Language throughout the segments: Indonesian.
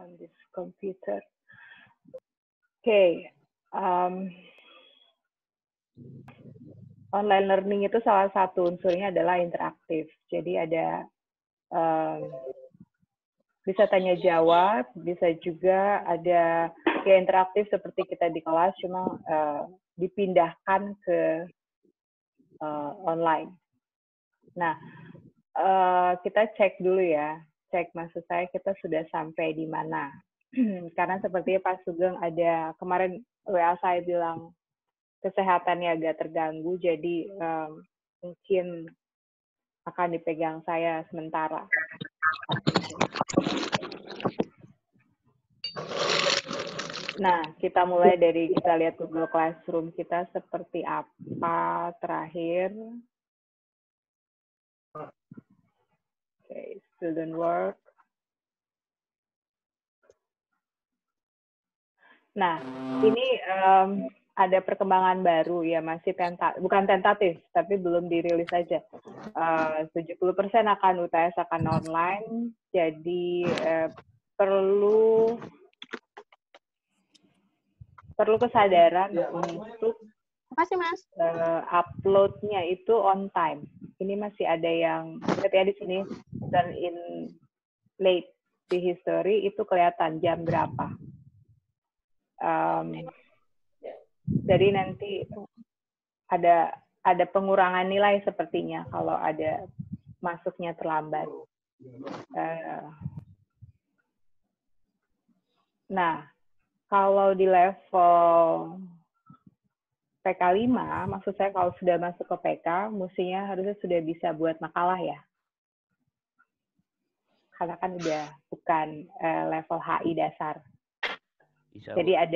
on this computer. Okay. Online learning itu salah satu unsurnya adalah interaktif. Jadi ada bisa tanya jawab, bisa juga ada ya interaktif seperti kita di kelas, cuma dipindahkan ke online. Nah, kita cek dulu ya, cek maksud saya kita sudah sampai di mana. Karena sepertinya Pak Sugeng ada kemarin WA saya bilang kesehatannya agak terganggu, jadi mungkin akan dipegang saya sementara. Nah, kita mulai dari kita lihat Google Classroom kita seperti apa terakhir. Oke, student work. Nah, ini ada perkembangan baru ya, masih bukan tentatif, tapi belum dirilis saja. 70% akan UTS akan online, jadi perlu kesadaran untuk apa sih, Mas? Uploadnya itu on time. Ini masih ada yang lihat ya di sini turn in late di history itu kelihatan jam berapa. Jadi nanti ada pengurangan nilai sepertinya kalau ada masuknya terlambat. Nah, kalau di level PK 5, maksud saya kalau sudah masuk ke PK, mestinya harusnya sudah bisa buat makalah ya. Karena kan udah bukan level HI dasar. Bisa, jadi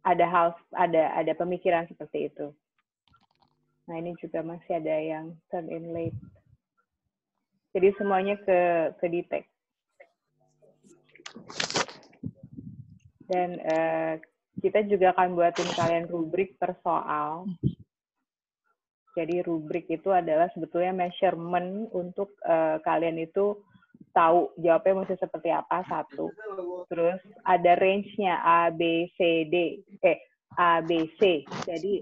ada pemikiran seperti itu. Nah, ini juga masih ada yang turn in late. Jadi semuanya ke detect. Dan kita juga akan buatin kalian rubrik per soal. Jadi rubrik itu adalah sebetulnya measurement untuk kalian itu tahu jawabnya mesti seperti apa, satu. Terus ada range-nya A, B, C, D. A, B, C. Jadi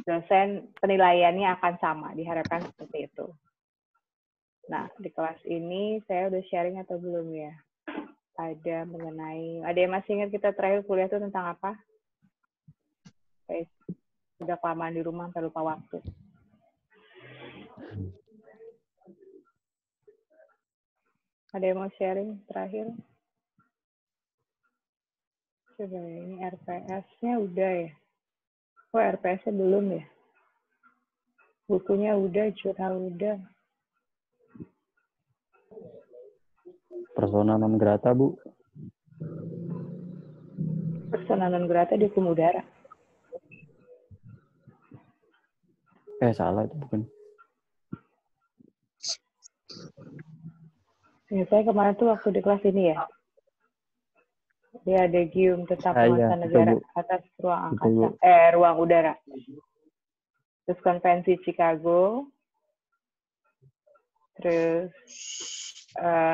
dosen penilaiannya akan sama, diharapkan seperti itu. Nah, di kelas ini saya udah sharing atau belum ya? Ada yang masih ingat kita terakhir kuliah itu tentang apa? Udah kelamaan di rumah, sampai lupa waktu. Ada yang mau sharing terakhir? Coba ya, ini RPS-nya udah ya? Oh, RPS-nya belum ya? Bukunya udah, jurnal udah. Persona non grata, Bu. Persona non grata di hukum udara. Salah itu bukan. Ya, saya kemarin tuh waktu di kelas ini ya. Dia ada gium tentang penguasaan negara atas ruang angkasa, ruang udara. Terus konvensi Chicago. Terus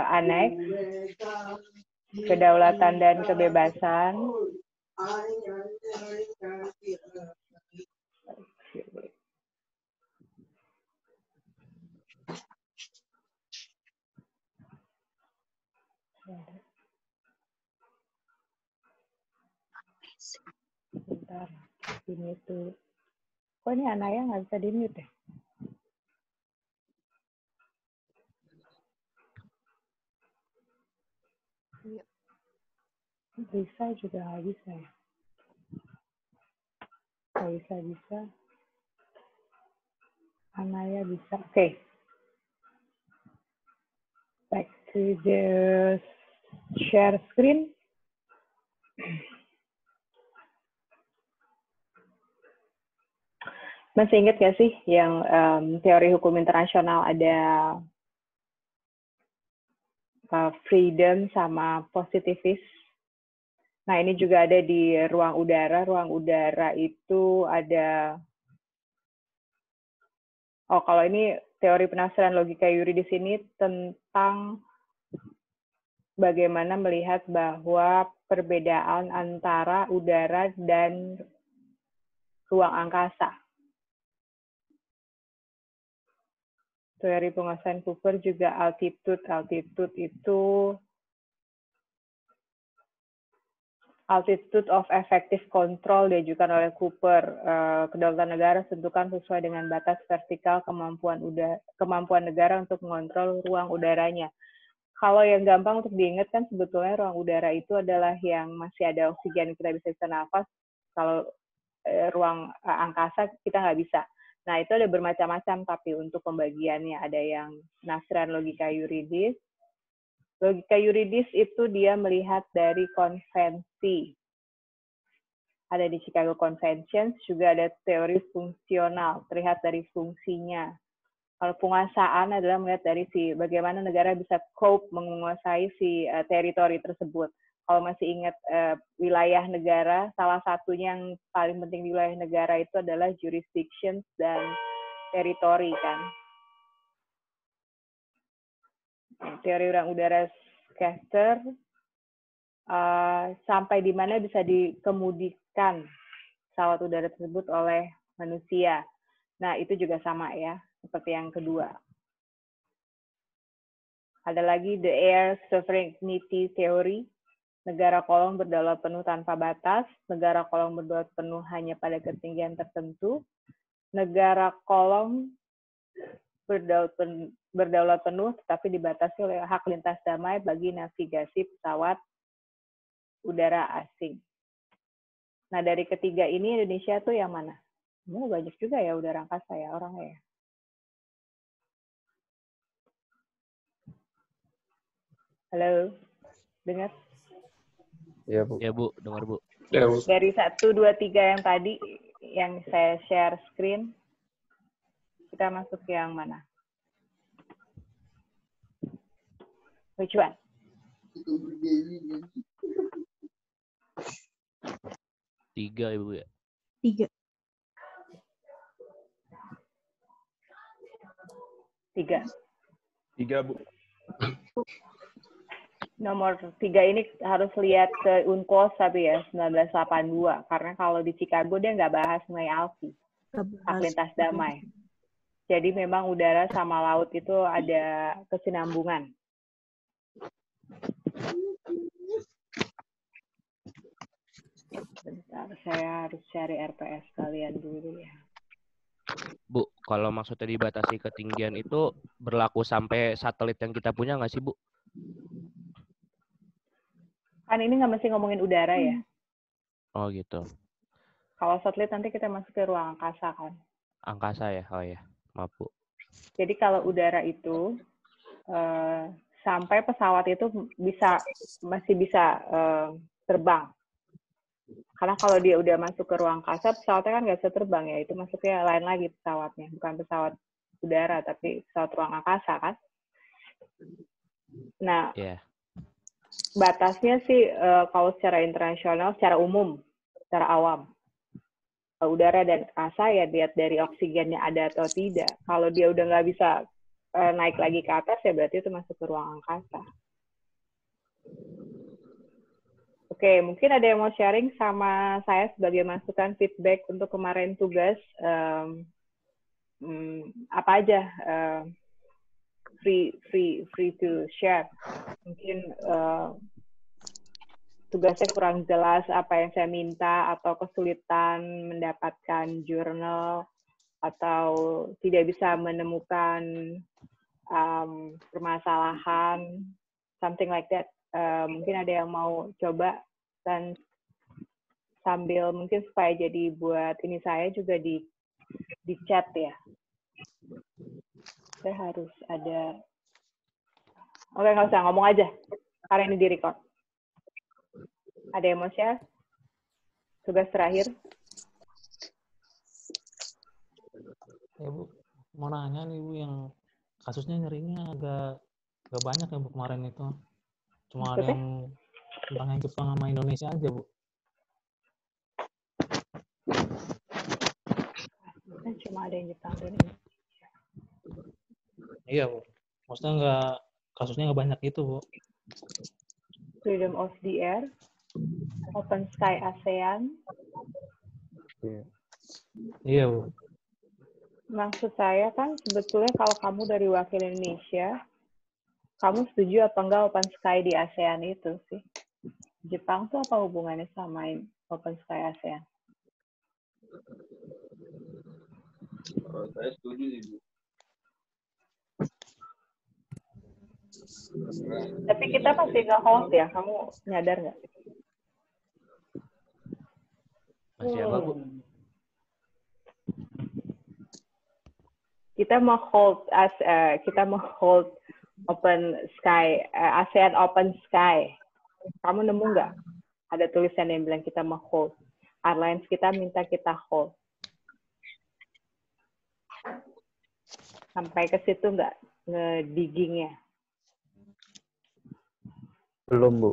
aneks, kedaulatan dan kebebasan. Bentar, ini tuh. Kok ini Anaya nggak bisa di-mute ya? Bisa juga nggak bisa ya? Nggak bisa. Anaya bisa. Oke. Back to the share screen. Masih ingat nggak sih yang teori hukum internasional ada freedom sama positivis? Nah, ini juga ada di ruang udara. Ruang udara itu ada, kalau ini teori penafsiran logika yuridis ini tentang bagaimana melihat bahwa perbedaan antara udara dan ruang angkasa. Teori penguasaan Cooper juga altitude. Altitude of effective control diajukan oleh Cooper. Kedaulatan negara tentukan sesuai dengan batas vertikal kemampuan negara untuk mengontrol ruang udaranya. Kalau yang gampang untuk diingat kan sebetulnya ruang udara itu adalah yang masih ada oksigen kita bisa nafas. Kalau ruang angkasa kita nggak bisa. Nah, itu ada bermacam-macam, tapi untuk pembagiannya ada yang penafsiran logika yuridis. Logika yuridis itu dia melihat dari konvensi. Ada di Chicago Conventions, juga ada teori fungsional, terlihat dari fungsinya. Kalau penguasaan adalah melihat dari bagaimana negara bisa cope menguasai teritori tersebut. Kalau masih ingat wilayah negara, salah satunya yang paling penting di wilayah negara itu adalah jurisdiction dan teritori kan. Teori ruang udara Scatter, sampai di mana bisa dikemudikan pesawat udara tersebut oleh manusia. Nah, itu juga sama ya, seperti yang kedua. Ada lagi the air sovereignty theory. Negara kolong berdaulat penuh tanpa batas, negara kolong berdaulat penuh hanya pada ketinggian tertentu, negara kolong berdaulat penuh tetapi dibatasi oleh hak lintas damai bagi navigasi pesawat udara asing. Nah, dari ketiga ini Indonesia tuh yang mana? Banyak juga ya udara angkasa ya orangnya ya. Halo, dengar? Iya, Bu. Ya, Bu, dengar, Bu. Ya, Bu. Dari 1, 2, 3 yang tadi, yang saya share screen, kita masuk ke yang mana? Which one? Tiga, Ibu ya? Tiga, Bu. Nomor 3 ini harus lihat ke UNCLOS tapi ya, 1982. Karena kalau di Chicago dia nggak bahas mengenai ALFI, hak lintas damai. Jadi memang udara sama laut itu ada kesinambungan. Bentar, saya harus cari RPS kalian dulu ya. Bu, kalau maksudnya dibatasi ketinggian itu berlaku sampai satelit yang kita punya nggak sih, Bu? Kan ini nggak mesti ngomongin udara ya. Oh gitu. Kalau satelit nanti kita masuk ke ruang angkasa kan. Angkasa ya? Oh ya, maaf Bu. Jadi kalau udara itu sampai pesawat itu masih bisa terbang. Karena kalau dia udah masuk ke ruang angkasa, pesawatnya kan nggak bisa terbang ya. Itu masuknya lain lagi pesawatnya, bukan pesawat udara tapi pesawat ruang angkasa kan. Nah, batasnya sih kalau secara internasional, secara umum, secara awam. Udara dan angkasa ya lihat dari oksigennya ada atau tidak. Kalau dia udah nggak bisa naik lagi ke atas ya berarti itu masuk ke ruang angkasa. Oke, mungkin ada yang mau sharing sama saya sebagai masukan feedback untuk kemarin tugas apa aja free to share. Mungkin tugasnya kurang jelas apa yang saya minta atau kesulitan mendapatkan jurnal atau tidak bisa menemukan permasalahan, something like that. Mungkin ada yang mau coba dan sambil mungkin supaya jadi buat ini saya juga di chat ya. Saya harus ada. Oke, nggak usah ngomong aja. Karena ini di-record. Ada yang mau share? Tugas terakhir. Ya Bu, mau nanya nih Bu, yang kasusnya nyerinya agak banyak ya Bu kemarin itu. Cuma ada yang tentang yang Jepang sama Indonesia aja Bu. Cuma ada yang Jepang dan Indonesia. Iya Bu, maksudnya kasusnya nggak banyak itu Bu. freedom of the air, open sky ASEAN. Iya, Bu. Maksud saya kan sebetulnya kalau kamu dari wakil Indonesia, kamu setuju apa enggak open sky di ASEAN itu sih? Jepang tuh apa hubungannya sama open sky ASEAN? Saya setuju sih, Bu. Tapi kita pasti nge-hold ya, kamu nyadar nggak? Masih apa, Bu? Kita mau hold open sky, ASEAN open sky. Kamu nemu nggak? Ada tulisan yang bilang kita mau hold. Airlines kita minta kita hold. Sampai ke situ nggak ngediggingnya? Belum, Bu.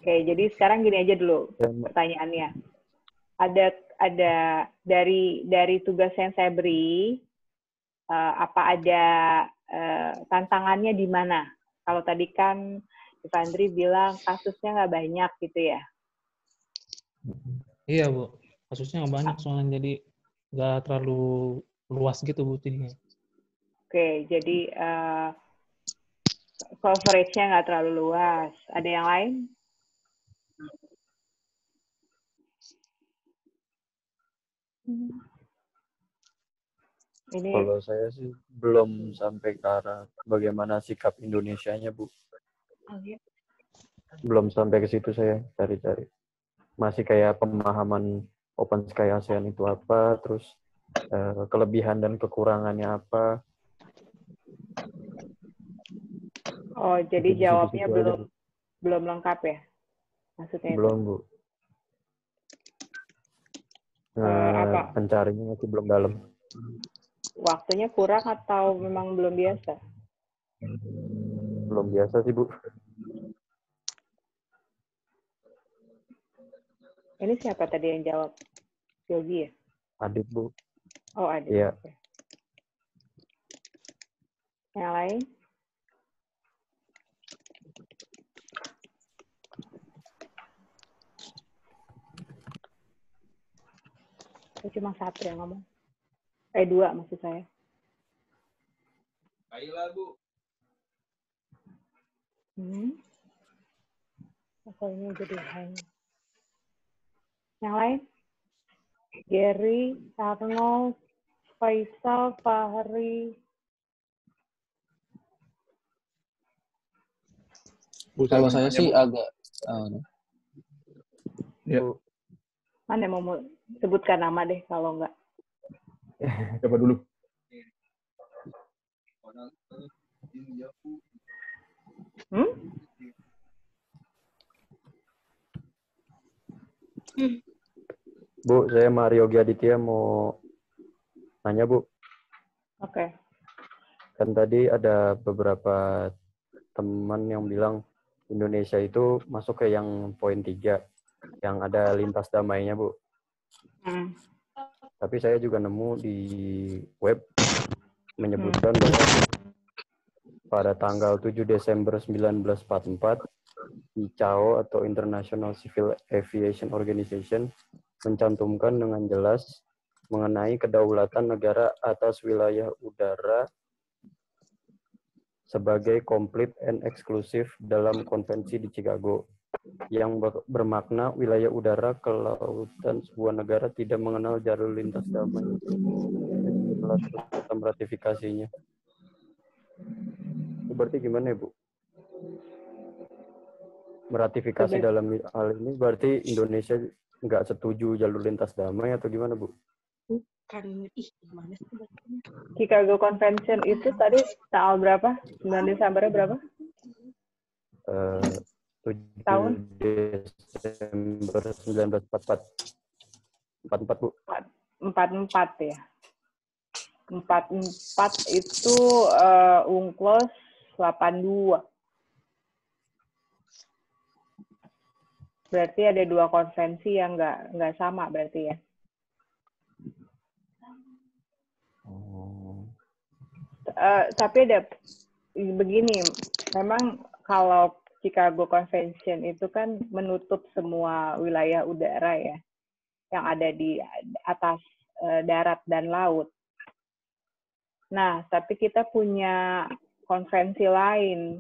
Oke, jadi sekarang gini aja dulu pertanyaannya. Ada dari tugas yang saya beri, apa ada tantangannya di mana? Kalau tadi kan Ivandri bilang kasusnya nggak banyak gitu ya? Iya, Bu. Kasusnya nggak banyak soalnya, jadi nggak terlalu luas gitu, Bu, jadinya. Oke, jadi coverage-nya nggak terlalu luas. Ada yang lain? Ini Kalau saya sih belum sampai ke arah bagaimana sikap Indonesianya, Bu. Belum sampai ke situ saya cari-cari. Masih kayak pemahaman Open Sky ASEAN itu apa, terus kelebihan dan kekurangannya apa. Oh, jadi Di jawabnya situ-situ aja, Bu. belum lengkap ya? Maksudnya Belum, Bu. apa? Pencarinya masih belum dalam. Waktunya kurang atau memang belum biasa? Belum biasa sih, Bu. Ini siapa tadi yang jawab? Yogi ya? Adit, Bu. Oh, Adit. Iya. Oke. Yang lain? Cuma satu yang ngomong. Dua maksud saya. Ayolah, Bu. Apa ini jadi hang? Yang lain? Gary, Arnold, Faisal, Fahri. Bu, kalau saya sih agak Ya. Mana mau sebutkan nama deh kalau enggak. Coba dulu. Bu, saya Mario Aditya mau nanya, Bu. Oke. Kan tadi ada beberapa teman yang bilang Indonesia itu masuk ke yang poin 3, yang ada lintas damainya, Bu. Tapi saya juga nemu di web menyebutkan bahwa pada tanggal 7 Desember 1944, ICAO atau International Civil Aviation Organization mencantumkan dengan jelas mengenai kedaulatan negara atas wilayah udara sebagai complete and exclusive dalam konvensi di Chicago, yang bermakna wilayah udara kelautan sebuah negara tidak mengenal jalur lintas damai. Setelah ratifikasinya. Itu berarti gimana ya, Bu? Meratifikasi dalam hal ini berarti Indonesia nggak setuju jalur lintas damai atau gimana, Bu? Gimana sih bacanya? Chicago Convention itu tadi tanggal berapa? 9 Desember berapa? 7 Tahun? Desember 1944. 44, Bu. 44 ya. 44 itu UNCLOS 82. Berarti ada dua konvensi yang nggak sama berarti ya. Tapi ada begini, memang kalau Chicago Convention itu kan menutup semua wilayah udara ya, yang ada di atas darat dan laut. Nah, tapi kita punya konvensi lain.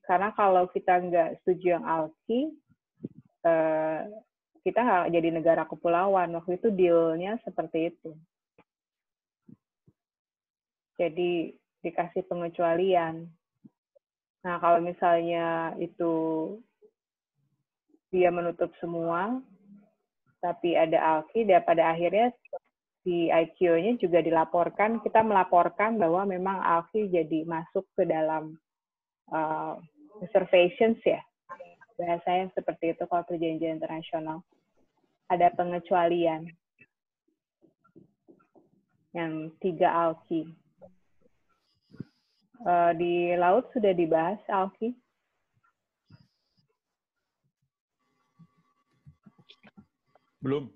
Karena kalau kita nggak setuju yang ALKI, kita nggak jadi negara kepulauan. Waktu itu deal-nya seperti itu. Jadi dikasih pengecualian. Nah, kalau misalnya itu dia menutup semua, tapi ada ALKI, dan pada akhirnya di IQ-nya juga dilaporkan, kita melaporkan bahwa memang ALKI jadi masuk ke dalam reservations ya. Bahasanya seperti itu kalau perjanjian internasional. Ada pengecualian. Yang 3 ALKI. Di laut sudah dibahas ALKI? Belum.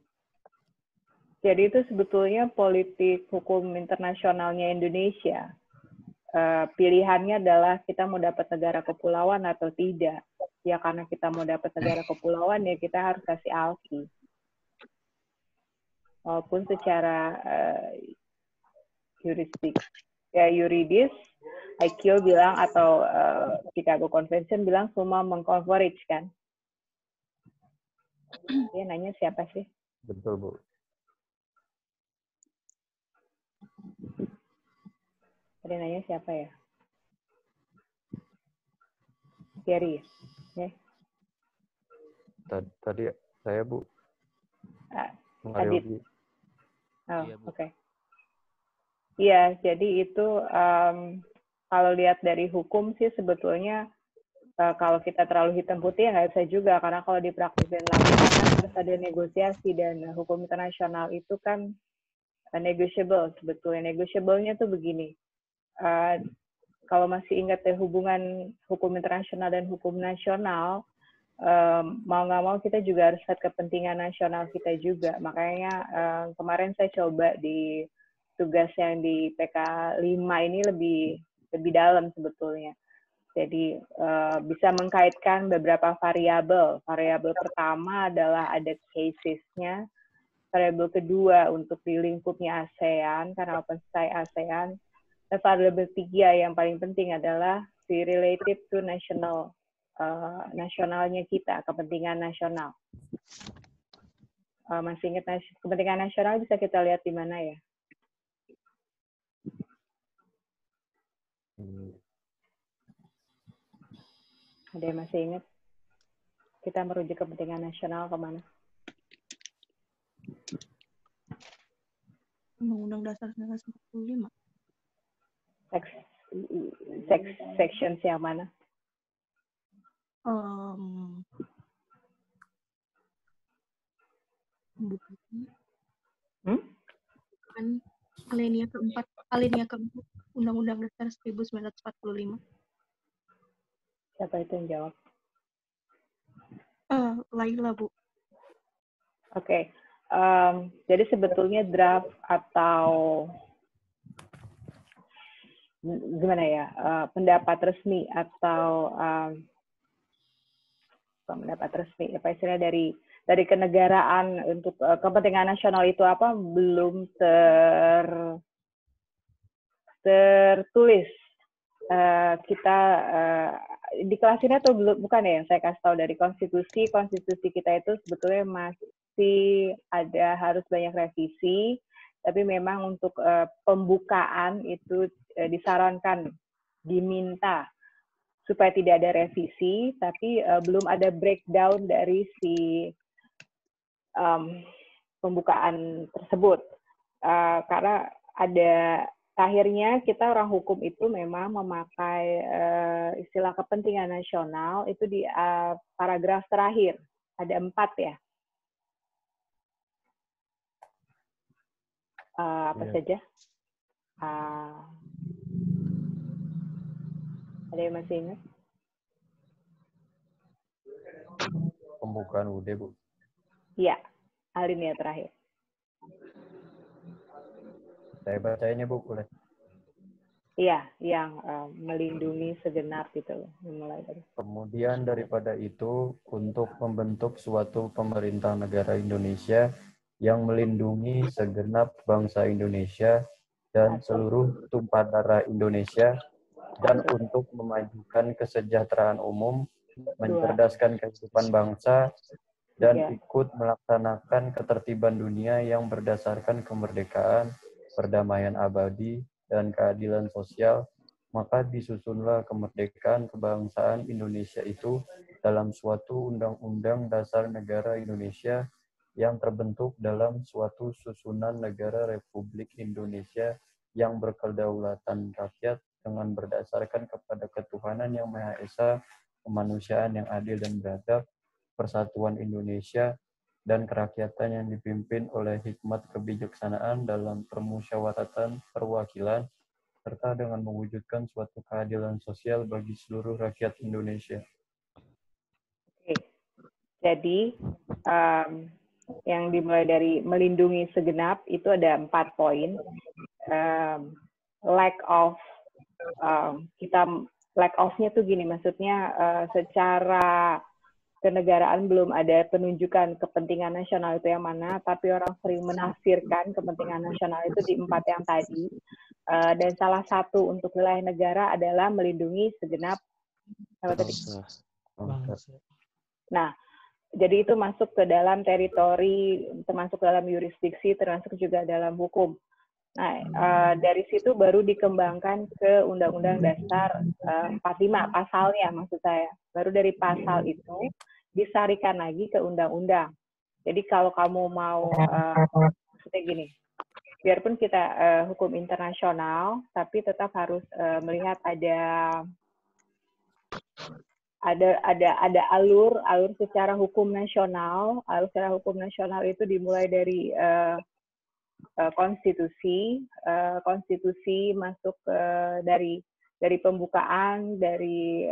Jadi itu sebetulnya politik hukum internasionalnya Indonesia. Pilihannya adalah kita mau dapat negara kepulauan atau tidak. Ya karena kita mau dapat negara kepulauan ya kita harus kasih ALKI. Walaupun secara yuridis, IQ bilang atau Chicago Convention bilang semua meng-coverage kan. Dia nanya siapa sih? Betul, Bu. Tadi nanya siapa ya? Gary ya? Tadi saya, Bu. Adit. Oh, Iya, Bu. oke. Iya, jadi itu kalau lihat dari hukum sih sebetulnya kalau kita terlalu hitam putih ya nggak bisa juga, karena kalau dipraktikin lapangan kan harus ada negosiasi, dan hukum internasional itu kan negotiable sebetulnya. Negotiable-nya tuh begini, kalau masih ingat ya hubungan hukum internasional dan hukum nasional, mau nggak mau kita juga harus lihat kepentingan nasional kita juga. Makanya kemarin saya coba di tugas yang di PK 5 ini lebih dalam sebetulnya. Jadi bisa mengkaitkan beberapa variabel. Variabel pertama adalah ada cases-nya. Variabel kedua untuk di lingkupnya ASEAN, karena OpenSky ASEAN. Dan variabel 3 yang paling penting adalah the related to nasionalnya kita, kepentingan nasional. Masih ingat kepentingan nasional bisa kita lihat di mana ya? Ada yang masih ingat? Kita merujuk kepentingan nasional kemana? Undang-Undang Dasar 1945. Sections yang mana? Bukan alinea keempat Undang-Undang Dasar 1945. Siapa itu yang jawab? Laila, Bu. Oke. Jadi sebetulnya draft atau gimana ya, pendapat resmi atau pendapat resmi, apa istilahnya dari kenegaraan untuk kepentingan nasional itu apa belum tertulis. Kita di kelas ini atau belum, bukan ya, yang saya kasih tahu dari konstitusi kita itu sebetulnya masih ada harus banyak revisi, tapi memang untuk pembukaan itu disarankan, diminta supaya tidak ada revisi, tapi belum ada breakdown dari si pembukaan tersebut. Karena akhirnya kita orang hukum itu memang memakai istilah kepentingan nasional itu di paragraf terakhir. Ada 4 ya. Apa saja? Ada yang masih ingat? Pembukaan UUD, Bu. Iya, alinea terakhir. Saya bacainnya, Bu, boleh? Iya, yang melindungi segenap gitu. Mulai dari. Kemudian daripada itu, untuk membentuk suatu pemerintah negara Indonesia yang melindungi segenap bangsa Indonesia dan seluruh tumpah darah Indonesia, dan untuk memajukan kesejahteraan umum, mencerdaskan kehidupan bangsa, dan ikut melaksanakan ketertiban dunia yang berdasarkan kemerdekaan, perdamaian abadi, dan keadilan sosial, maka disusunlah kemerdekaan kebangsaan Indonesia itu dalam suatu Undang-Undang Dasar Negara Indonesia yang terbentuk dalam suatu susunan negara Republik Indonesia yang berkedaulatan rakyat dengan berdasarkan kepada ketuhanan yang Maha Esa, kemanusiaan yang adil dan beradab, persatuan Indonesia, dan kerakyatan yang dipimpin oleh hikmat kebijaksanaan dalam permusyawaratan perwakilan, serta dengan mewujudkan suatu keadilan sosial bagi seluruh rakyat Indonesia. Oke. Jadi, yang dimulai dari melindungi segenap itu ada 4 poin. Lack of-nya tuh gini, maksudnya secara kenegaraan belum ada penunjukan kepentingan nasional itu yang mana, tapi orang sering menafsirkan kepentingan nasional itu di 4 yang tadi. Dan salah satu untuk wilayah negara adalah melindungi segenap apa tadi? Nah, jadi itu masuk ke dalam teritori, termasuk dalam yurisdiksi, termasuk juga dalam hukum. Nah, dari situ baru dikembangkan ke Undang-Undang Dasar 45, pasalnya maksud saya. Baru dari pasal itu disarikan lagi ke undang-undang. Jadi kalau kamu mau, maksudnya gini, biarpun kita hukum internasional, tapi tetap harus melihat ada alur secara hukum nasional. Alur secara hukum nasional itu dimulai dari konstitusi masuk dari pembukaan, dari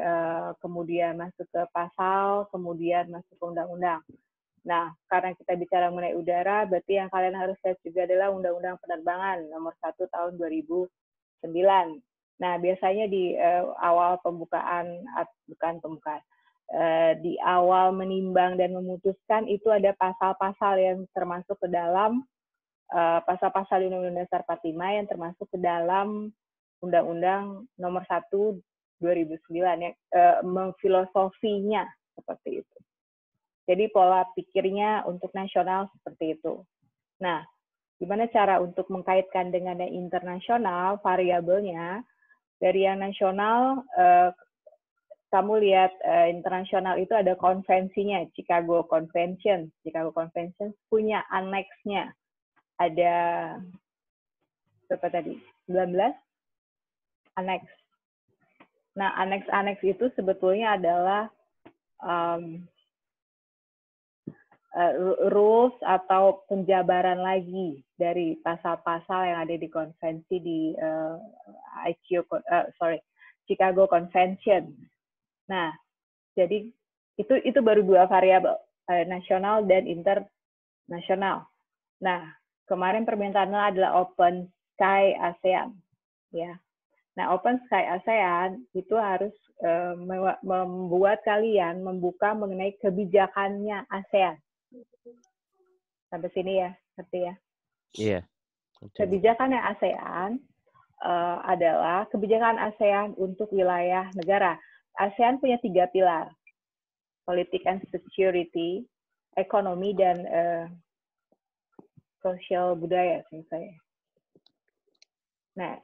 kemudian masuk ke pasal, kemudian masuk ke undang-undang. Nah, karena kita bicara mengenai udara, berarti yang kalian harus lihat juga adalah Undang-Undang Penerbangan nomor 1 tahun 2009. Nah, biasanya di awal di awal menimbang dan memutuskan itu ada pasal-pasal yang termasuk ke dalam pasal-pasal Undang-Undang Dasar 45 yang termasuk ke dalam Undang-Undang nomor 1 2009 ya, memfilosofinya seperti itu. Jadi pola pikirnya untuk nasional seperti itu. Nah, gimana cara untuk mengkaitkan dengan yang internasional, variabelnya dari yang nasional, kamu lihat internasional itu ada konvensinya, Chicago Convention. Chicago Convention punya aneksnya. Ada berapa tadi? 19? Aneks. Nah, aneks-aneks itu sebetulnya adalah rules atau penjabaran lagi dari pasal-pasal yang ada di konvensi di Chicago Convention. Nah, jadi itu baru 2 variabel, nasional dan internasional. Nah, kemarin permintaannya adalah Open Sky ASEAN, ya. Nah, Open Sky ASEAN itu harus membuat kalian membuka mengenai kebijakannya ASEAN. Sampai sini ya, ngerti ya? Iya. Kebijakannya ASEAN adalah kebijakan ASEAN untuk wilayah negara. ASEAN punya 3 pilar, politik and security, ekonomi, dan sosial budaya, saya. Nah,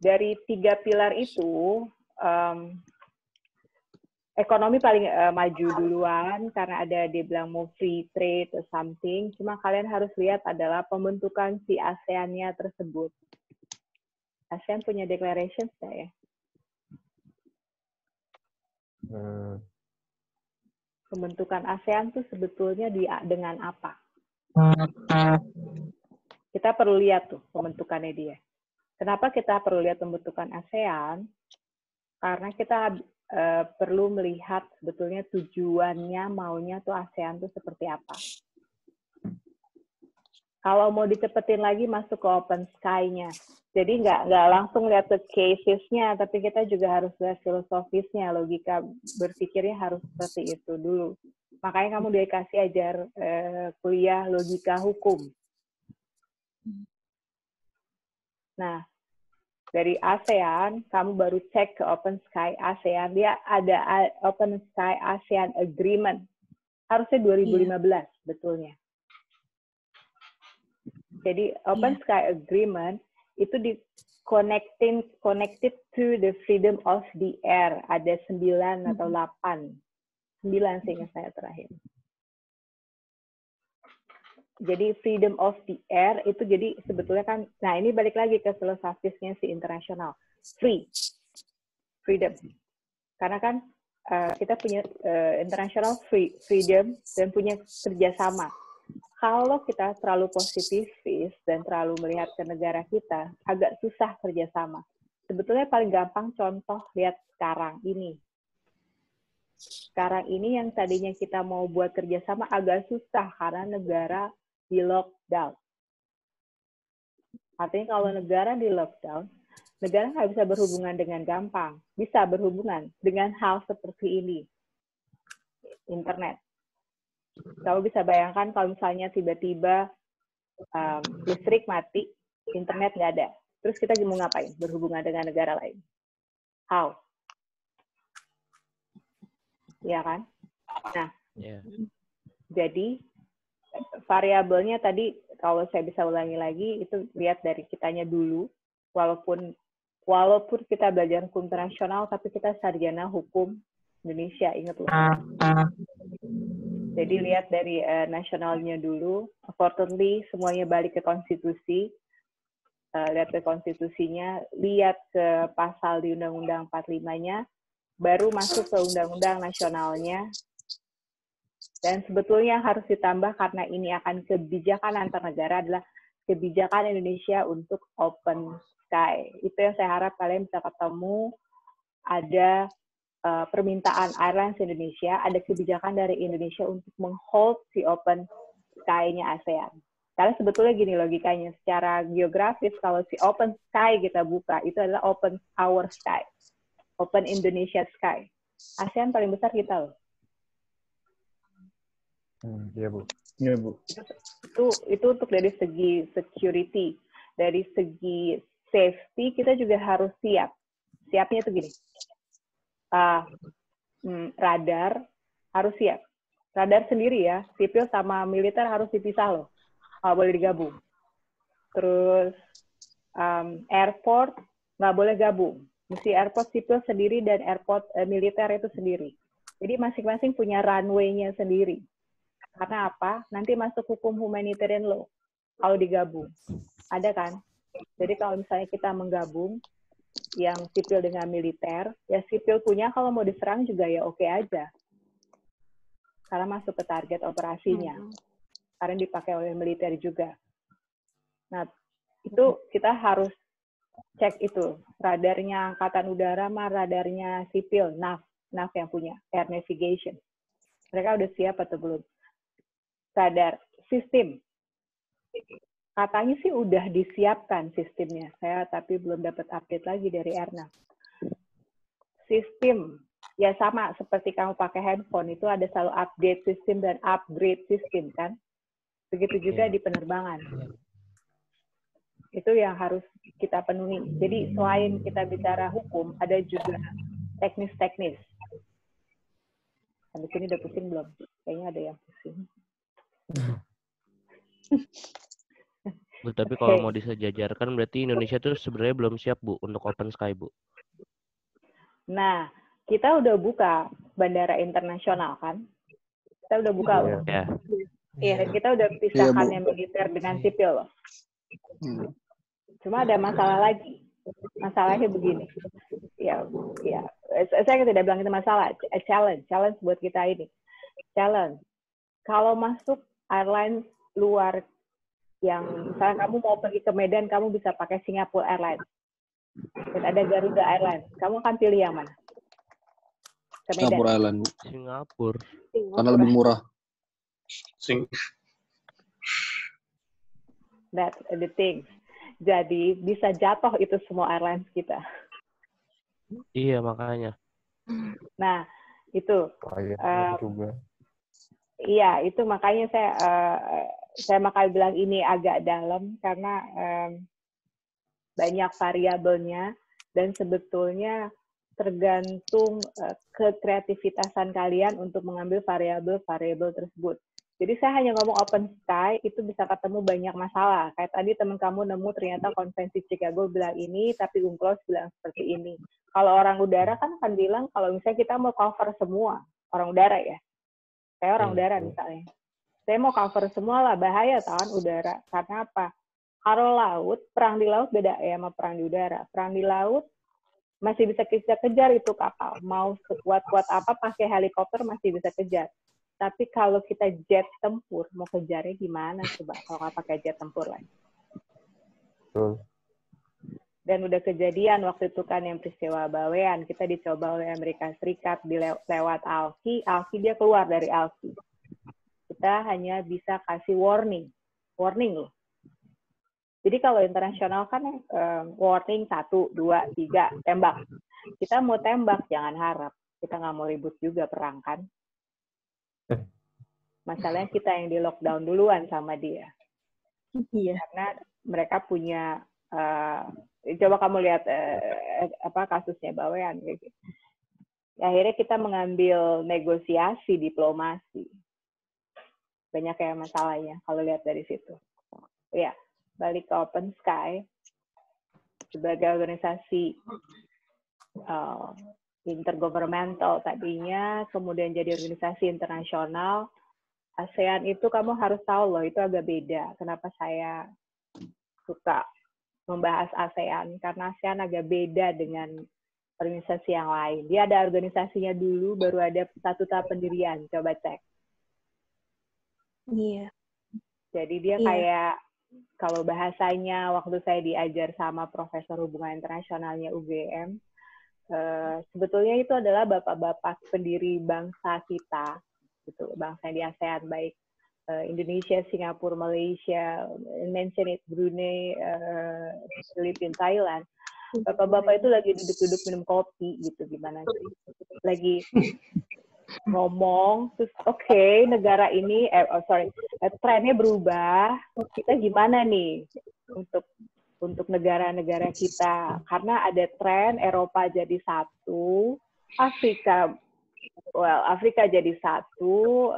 dari 3 pilar itu, ekonomi paling maju duluan karena ada dia bilang mau free trade or something. Cuma kalian harus lihat adalah pembentukan si ASEAN-nya tersebut. ASEAN punya declaration ya? Pembentukan ASEAN tuh sebetulnya dengan apa? Kita perlu lihat tuh pembentukannya dia. Kenapa kita perlu lihat pembentukan ASEAN? Karena kita perlu melihat sebetulnya tujuannya, maunya tuh ASEAN tuh seperti apa. Kalau mau dicepetin lagi masuk ke open sky-nya. Jadi nggak langsung lihat ke cases-nya, tapi kita juga harus lihat filosofisnya, logika berpikirnya harus seperti itu dulu. Makanya kamu dikasih ajar kuliah logika hukum. Nah, dari ASEAN, kamu baru cek ke Open Sky ASEAN. Dia ada Open Sky ASEAN Agreement. Harusnya 2015, betulnya. Jadi, Open Sky Agreement itu connected to the freedom of the air. Ada 9 atau 8. 9 seingat saya terakhir. Jadi freedom of the air itu jadi sebetulnya kan, nah ini balik lagi ke filosofisnya si internasional, freedom, karena kan kita punya international freedom dan punya kerjasama. Kalau kita terlalu positifis dan terlalu melihat ke negara kita, agak susah kerjasama. Sebetulnya paling gampang contoh lihat sekarang ini. Sekarang ini yang tadinya kita mau buat kerjasama agak susah karena negara di lockdown. Artinya kalau negara di lockdown, negara nggak bisa berhubungan dengan gampang. Bisa berhubungan dengan hal seperti ini. Internet. Kamu bisa bayangkan kalau misalnya tiba-tiba listrik mati, internet nggak ada. Terus kita mau ngapain? Berhubungan dengan negara lain. How? Ya kan? Nah, jadi variabelnya tadi kalau saya bisa ulangi lagi itu lihat dari kitanya dulu, walaupun kita belajar hukum internasional tapi kita sarjana hukum Indonesia, ingat loh. Jadi lihat dari nasionalnya dulu. Unfortunately semuanya balik ke konstitusi. Lihat ke konstitusinya, lihat ke pasal di Undang-Undang 45-nya, baru masuk ke undang-undang nasionalnya. Dan sebetulnya harus ditambah karena ini akan kebijakan antar negara adalah kebijakan Indonesia untuk open sky. Itu yang saya harap kalian bisa ketemu. Ada permintaan Airlines Indonesia, ada kebijakan dari Indonesia untuk menghold si open sky-nya ASEAN. Karena sebetulnya gini logikanya, secara geografis kalau si open sky kita buka, itu adalah open our sky, open Indonesia sky. ASEAN paling besar kita loh. Iya, Bu. Iya, Bu. Itu untuk dari segi security, dari segi safety kita juga harus siap. Siapnya itu gini, radar harus siap. Radar sendiri ya, sipil sama militer harus dipisah loh, nggak boleh digabung. Terus airport nggak boleh gabung, mesti airport sipil sendiri dan airport militer itu sendiri. Jadi masing-masing punya runway-nya sendiri. Karena apa? Nanti masuk hukum humanitarian law kalau digabung. Ada kan? Jadi kalau misalnya kita menggabung yang sipil dengan militer, ya sipil punya kalau mau diserang juga ya oke aja. Karena masuk ke target operasinya. Karena dipakai oleh militer juga. Nah, itu kita harus cek itu. Radarnya Angkatan Udara sama radarnya sipil, NAV yang punya, Air Navigation. Mereka udah siap atau belum? Radar sistem, katanya sih udah disiapkan sistemnya. Saya tapi belum dapat update lagi dari Erna. Sistem ya sama seperti kamu pakai handphone, itu ada selalu update sistem dan upgrade sistem kan. Begitu juga di penerbangan. Itu yang harus kita penuhi. Jadi selain kita bicara hukum, ada juga teknis-teknis. Sampai sini udah pusing belum? Kayaknya ada yang pusing. Bu, tapi kalau mau disejajarkan berarti Indonesia tuh sebenarnya belum siap, Bu, untuk open sky, Bu. Nah, kita udah buka bandara internasional kan? Kita udah buka loh. Iya, kita udah pisahkan yang militer dengan sipil loh. Cuma ada masalah lagi. Masalahnya begini. Ya, saya tidak bilang itu masalah. Challenge buat kita ini. Challenge. Kalau masuk airlines luar yang misalnya kamu mau pergi ke Medan, kamu bisa pakai Singapore Airlines. Dan ada Garuda Airlines. Kamu akan pilih yang mana? Ke Medan. Singapore Airlines. Singapura. Karena lebih murah. That's the thing. Jadi bisa jatuh itu semua airlines kita. Iya, makanya. Nah, itu. Juga. Iya, itu makanya saya makanya bilang ini agak dalam karena banyak variabelnya dan sebetulnya tergantung kekreativitasan kalian untuk mengambil variabel-variabel tersebut. Jadi saya hanya ngomong open sky, itu bisa ketemu banyak masalah. Kayak tadi teman kamu nemu ternyata konvensi Chicago bilang ini, tapi UNCLOS bilang seperti ini. Kalau orang udara kan akan bilang, kalau misalnya kita mau cover semua, orang udara ya. Saya orang udara misalnya. Saya mau cover semua lah, bahaya kan udara. Karena apa? Kalau laut, perang di laut beda ya sama perang di udara. Perang di laut, masih bisa kita kejar itu kapal. Mau sekuat-kuat apa, pakai helikopter masih bisa kejar. Tapi kalau kita jet tempur, mau kejarnya gimana coba kalau nggak pakai jet tempur lagi? Dan udah kejadian waktu itu kan yang peristiwa Bawean, kita dicoba oleh Amerika Serikat lewat ALKI dia keluar dari ALKI. Kita hanya bisa kasih warning loh. Jadi kalau internasional kan warning 1, 2, 3, tembak. Kita mau tembak, jangan harap. Kita nggak mau ribut juga perang kan. Masalahnya kita yang di lockdown duluan sama dia. Iya. Karena mereka punya, coba kamu lihat kasusnya Bawean. Gitu. Akhirnya kita mengambil negosiasi, diplomasi. Banyak kayak masalahnya kalau lihat dari situ. Ya, balik ke Open Sky. Sebagai organisasi intergovernmental tadinya, kemudian jadi organisasi internasional, ASEAN itu kamu harus tahu loh, itu agak beda. Kenapa saya suka membahas ASEAN? Karena ASEAN agak beda dengan organisasi yang lain. Dia ada organisasinya dulu, baru ada statuta pendirian. Coba cek. Iya. Jadi dia kayak, kalau bahasanya waktu saya diajar sama Profesor Hubungan Internasionalnya UGM, sebetulnya itu adalah bapak-bapak pendiri bangsa kita, gitu, bangsa di ASEAN, baik Indonesia, Singapura, Malaysia, mention it, Brunei, Filipina, Thailand. Bapak-bapak itu lagi duduk-duduk minum kopi, gitu, gimana sih? Lagi ngomong, terus negara ini, trennya berubah, kita gimana nih untuk negara-negara kita, karena ada tren Eropa jadi satu, Afrika jadi satu,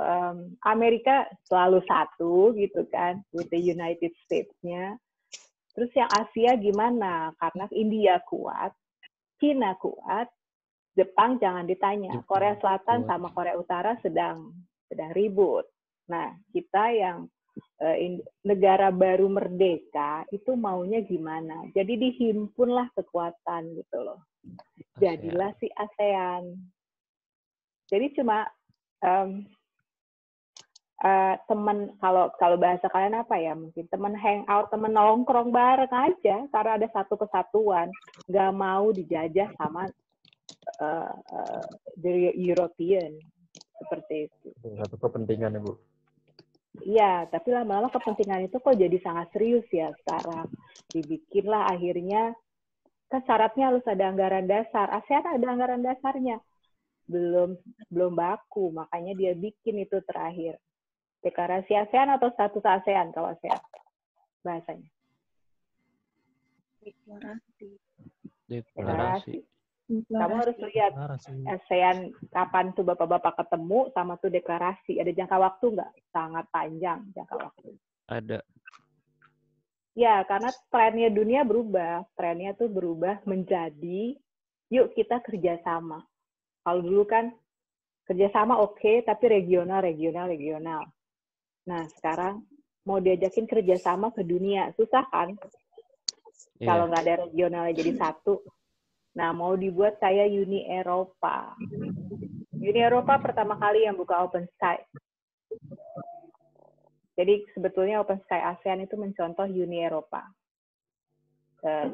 Amerika selalu satu gitu kan, with the United States-nya. Terus yang Asia gimana? Karena India kuat, Cina kuat, Jepang jangan ditanya. Korea Selatan sama Korea Utara sedang ribut. Nah, kita yang negara baru merdeka itu maunya gimana? Jadi dihimpunlah kekuatan gitu loh. Jadilah si ASEAN. Jadi cuma teman, kalau bahasa kalian apa ya, mungkin teman hangout, teman nongkrong bareng aja karena ada satu kesatuan, nggak mau dijajah sama the European, seperti itu. Satu kepentingan ya, Bu. Iya, tapi lama-lama kepentingan itu kok jadi sangat serius ya sekarang. Dibikinlah akhirnya, kan syaratnya harus ada anggaran dasar. ASEAN ada anggaran dasarnya. Belum baku, makanya dia bikin itu terakhir. Deklarasi ASEAN atau status ASEAN kalau ASEAN bahasanya? Deklarasi. Kamu harus lihat ASEAN kapan tuh bapak-bapak ketemu sama tuh deklarasi. Ada jangka waktu nggak? Sangat panjang jangka waktu. Ada. Ya, karena trennya dunia berubah. Trennya tuh berubah menjadi, yuk kita kerjasama. Kalau dulu kan kerjasama oke, tapi regional. Nah, sekarang mau diajakin kerjasama ke dunia. Susah kan? Yeah. Kalau nggak ada regionalnya jadi satu. Nah, mau dibuat kayak Uni Eropa. Uni Eropa pertama kali yang buka Open Sky. Jadi sebetulnya Open Sky ASEAN itu mencontoh Uni Eropa.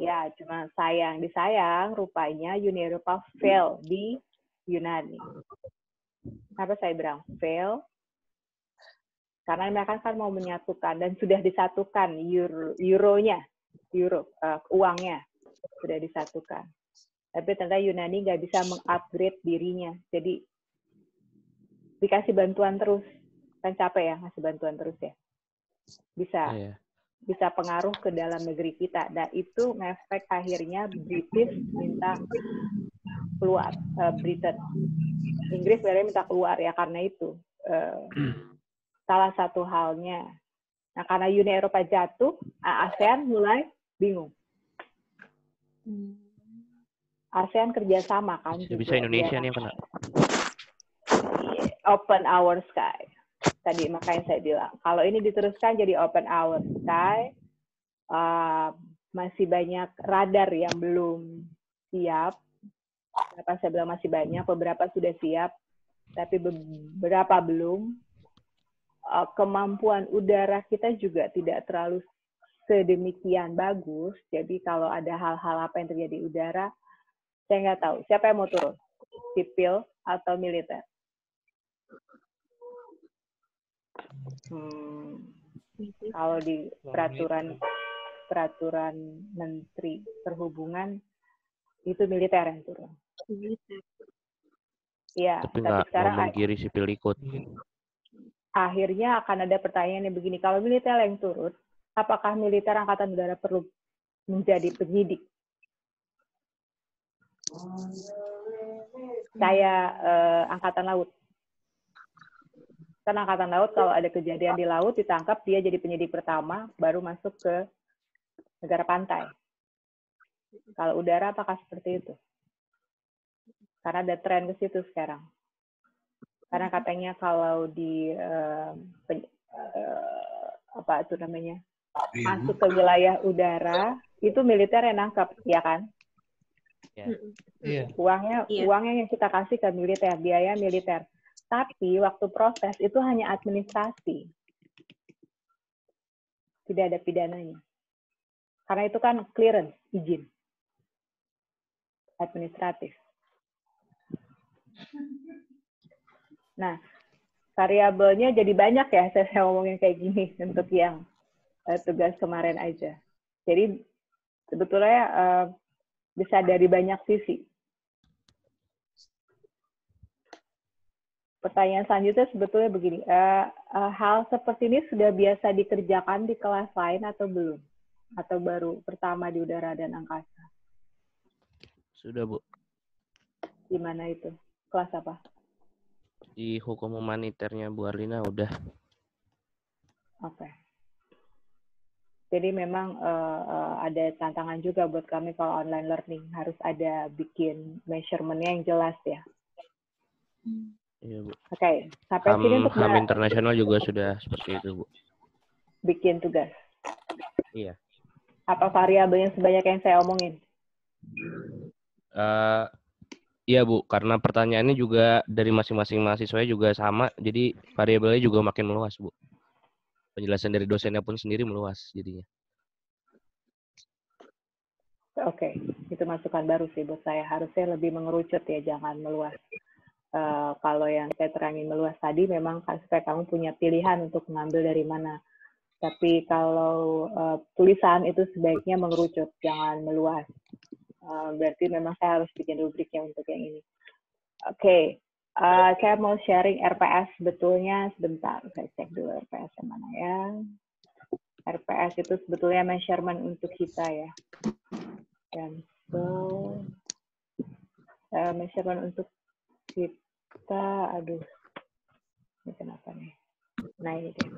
Ya, cuma disayang rupanya Uni Eropa fail di Yunani. Kenapa saya bilang fail? Karena mereka kan mau menyatukan dan sudah disatukan euronya, uangnya sudah disatukan. Tapi ternyata Yunani nggak bisa mengupgrade dirinya. Jadi dikasih bantuan terus. Kan capek ya ngasih bantuan terus ya. Bisa pengaruh ke dalam negeri kita. Dan itu ngefek akhirnya British minta keluar. Britain. Inggris sebenarnya minta keluar ya karena itu. Salah satu halnya. Nah karena Uni Eropa jatuh, ASEAN mulai bingung. ASEAN kerjasama kan. Bisa Indonesia nih yang kena. Open our sky. Tadi makanya saya bilang, kalau ini diteruskan jadi open our sky, masih banyak radar yang belum siap. Kenapa saya bilang masih banyak, beberapa sudah siap, tapi beberapa belum. Kemampuan udara kita juga tidak terlalu sedemikian bagus. Jadi kalau ada hal-hal apa yang terjadi di udara, saya nggak tahu. Siapa yang mau turun? Sipil atau militer? Kalau di peraturan Menteri Perhubungan itu militer yang turun. Iya, tapi sekarang memungkiri sipil ikut. Akhirnya akan ada pertanyaan yang begini, kalau militer yang turun, apakah militer Angkatan Udara perlu menjadi penyidik? Kayak Angkatan Laut. Kan Angkatan Laut kalau ada kejadian di laut ditangkap, dia jadi penyidik pertama, baru masuk ke negara pantai. Kalau udara apakah seperti itu? Karena ada tren ke situ sekarang. Karena katanya kalau di apa itu namanya, masuk ke wilayah udara itu militer yang nangkap, ya kan? Uangnya yang kita kasih ke militer, biaya militer. Tapi waktu proses itu hanya administrasi. Tidak ada pidananya. Karena itu kan clearance, izin. Administratif. Nah, variabelnya jadi banyak ya, saya ngomongin kayak gini untuk yang tugas kemarin aja. Jadi sebetulnya bisa dari banyak sisi. Pertanyaan selanjutnya sebetulnya begini, hal seperti ini sudah biasa dikerjakan di kelas lain atau belum? Atau baru pertama di udara dan angkasa? Sudah, Bu. Di mana itu? Kelas apa? Di hukum humaniternya Bu Arlina udah. Oke. Jadi memang ada tantangan juga buat kami kalau online learning. Harus ada bikin measurement-nya yang jelas ya. Iya, Bu. Oke, sampai sini untuk HAM internasional juga sudah seperti itu, Bu. Bikin tugas. Iya. Apa variabelnya sebanyak yang saya omongin? Iya, Bu, karena pertanyaannya juga dari masing-masing mahasiswa juga sama, jadi variabelnya juga makin meluas, Bu. Penjelasan dari dosennya pun sendiri meluas jadinya. Oke, itu masukan baru sih buat saya. Harusnya lebih mengerucut ya, jangan meluas. Kalau yang saya terangin meluas tadi memang supaya kamu punya pilihan untuk mengambil dari mana. Tapi kalau tulisan itu sebaiknya mengerucut, jangan meluas. Berarti memang saya harus bikin rubriknya untuk yang ini. Oke, saya mau sharing RPS sebetulnya sebentar. Saya cek dulu RPS yang mana ya. RPS itu sebetulnya measurement untuk kita ya. Dan measurement untuk kita, aduh, ini kenapa nih? Nah ini deh.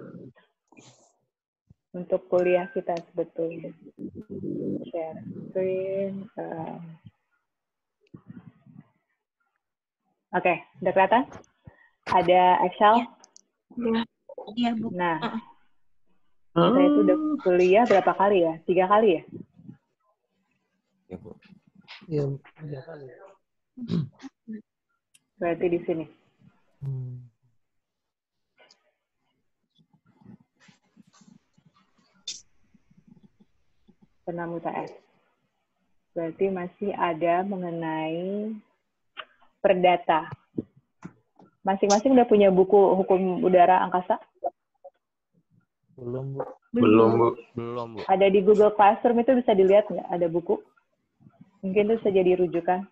Untuk kuliah kita sebetulnya. Share screen. Oke, udah kelihatan? Ada Excel? Iya, Bu. Nah, kita itu udah kuliah berapa kali ya? 3 kali ya? Ya, Bu. Iya, 3 kali. Berarti di sini. Penemu TS. Berarti masih ada mengenai perdata. Masing-masing udah punya buku hukum udara angkasa? Belum, Bu. Belum, Bu. Belum, Bu. Ada di Google Classroom, itu bisa dilihat nggak? Ada buku? Mungkin itu bisa jadi rujukan.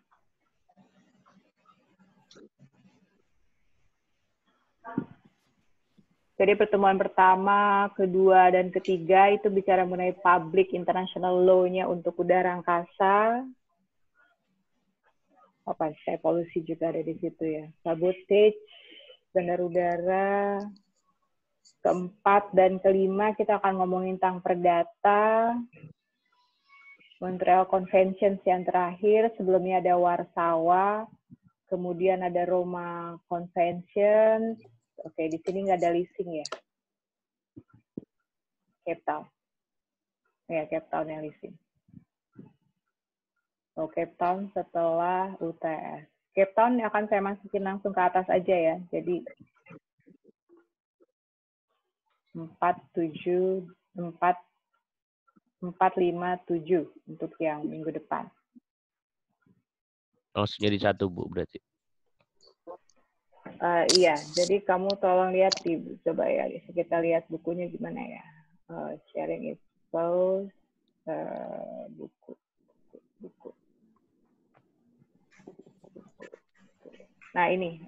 Jadi pertemuan pertama, kedua, dan ketiga itu bicara mengenai public international law-nya untuk udara angkasa. Apa, polusi juga ada di situ ya. Sabotage, bandar udara. Keempat dan kelima kita akan ngomongin tentang perdata. Montreal Convention yang terakhir, sebelumnya ada Warsawa, kemudian ada Roma Convention. Oke, di sini nggak ada leasing ya. Cape Town. Ya, Cape Town yang leasing. Oh, Cape Town setelah UTS. Cape Town akan saya masukin langsung ke atas aja ya. Jadi 457 untuk yang minggu depan. Langsung jadi satu, Bu, berarti. Iya, jadi kamu tolong lihat coba ya, kita lihat bukunya gimana ya. Sharing expose, buku. Nah ini,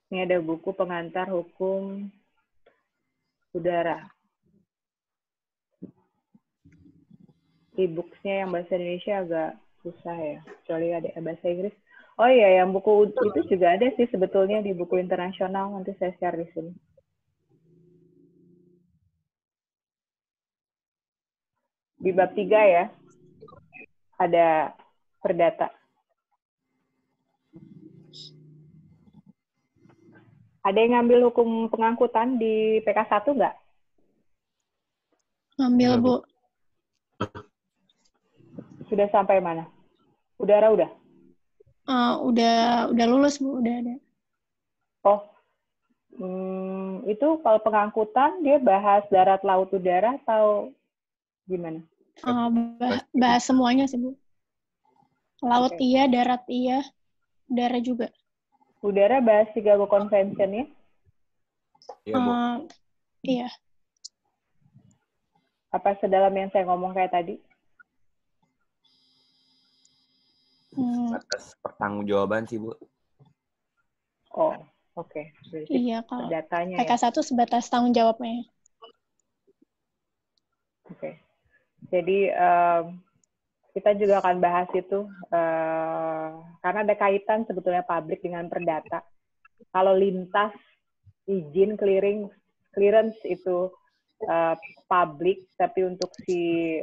ini ada buku pengantar hukum udara. E-books-nya yang bahasa Indonesia agak susah ya, kecuali ada bahasa Inggris. Oh iya, yang buku itu juga ada sih sebetulnya di buku internasional, nanti saya share di sini. Di bab 3 ya, ada perdata. Ada yang ngambil hukum pengangkutan di PK1 nggak? Ngambil, Bu. Sudah sampai mana? Udara udah? Udah lulus, Bu. Udah ada. Oh, itu kalau pengangkutan dia bahas darat, laut, udara atau gimana? Bahas semuanya sih, Bu. Laut Oke. iya, darat iya, udara juga. Udara bahas Chicago Convention ya? Iya, Bu. Iya. Apa sedalam yang saya ngomong kayak tadi? Atas pertanggungjawaban sih, Bu. Oh, oke. Berarti Iya, kalau datanya ya. PK1 sebatas tanggung jawabnya. Oke. Jadi kita juga akan bahas itu karena ada kaitan sebetulnya publik dengan perdata. Kalau lintas izin clearance itu publik, tapi untuk si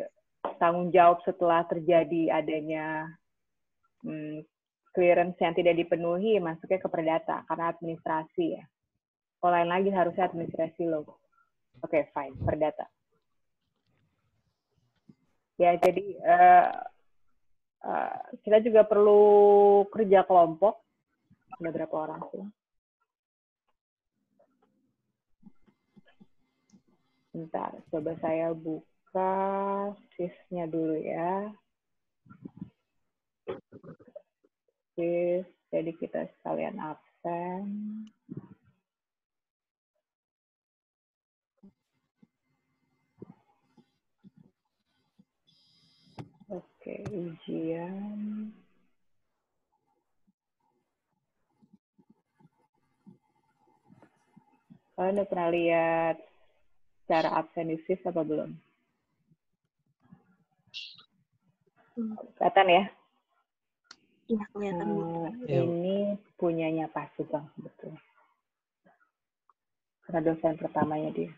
tanggung jawab setelah terjadi adanya clearance yang tidak dipenuhi masuknya ke perdata karena administrasi ya. Kalau lain lagi harusnya administrasi loh. Oke, fine, perdata. Ya, jadi kita juga perlu kerja kelompok. Ada berapa orang sih? Bentar, coba saya buka sheets-nya dulu ya. Sheets, jadi kita sekalian absen. Oke, ujian. Kalian udah pernah lihat cara absen di sheets apa belum? Kelihatan ya? Iya, kelihatan, Bu. Ini punyanya Pak Sugeng sebetulnya. Karena dosen pertamanya dia.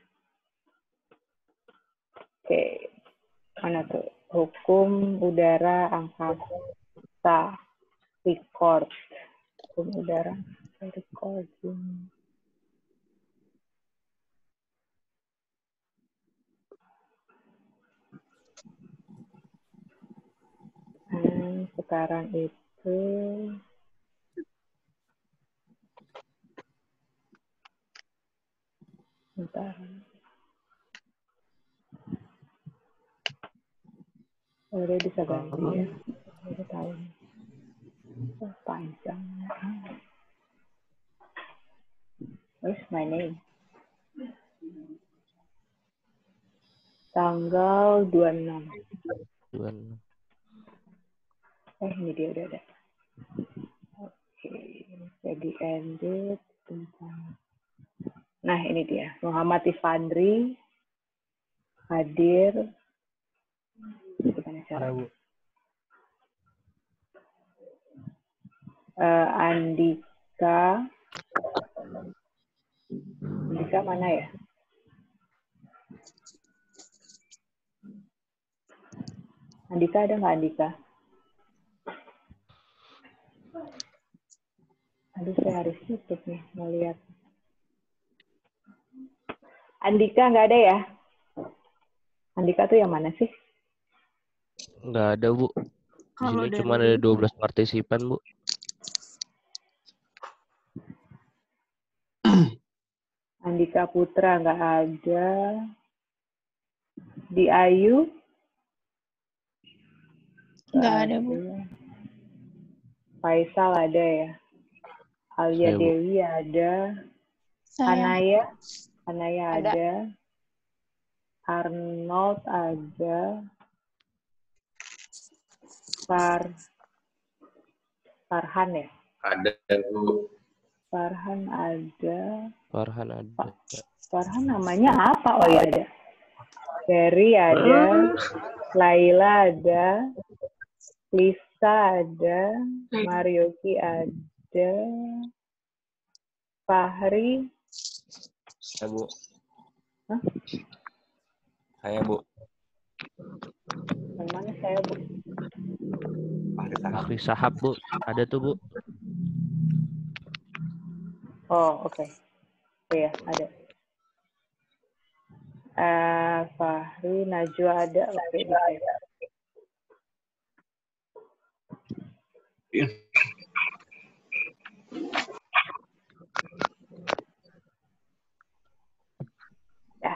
Oke, mana tuh? Hukum udara angkasa record. Hukum udara recording. Sekarang itu bentar. Udah bisa ganti ya. Udah tahu. Panjang. Where's my name? Tanggal 26. Ini dia udah ada. Oke, jadi ended tentang. Nah, ini dia. Muhammad Ifandri hadir. Gimana cara? Andika. Andika mana ya? Andika ada nggak Andika? Aduh, saya harus tutup nih, mau lihat. Andika nggak ada ya? Andika tuh yang mana sih? Nggak ada, Bu. Di sini cuma ada 12 partisipan, Bu. Andika Putra nggak ada. Di Ayu? Nggak ada, Bu. Faisal ada ya? Alia Saya, Bu. Dewi ada. Saya. Anaya Ada. ada. Arnold ada. Farhan ya? Ada, Bu. Farhan ada. Farhan ada. Farhan namanya apa? Oh ya ada. Ferry ada. Laila ada. Lisa ada. Marioki ada. Fahri. Saya, Bu. Hah? Saya, Bu. Yang mana saya, Bu? Fahri Sahab, Bu. Ada tuh, Bu. Oh, oke. Iya, ada. Fahri, Najwa ada. Oke, bisa. Ya.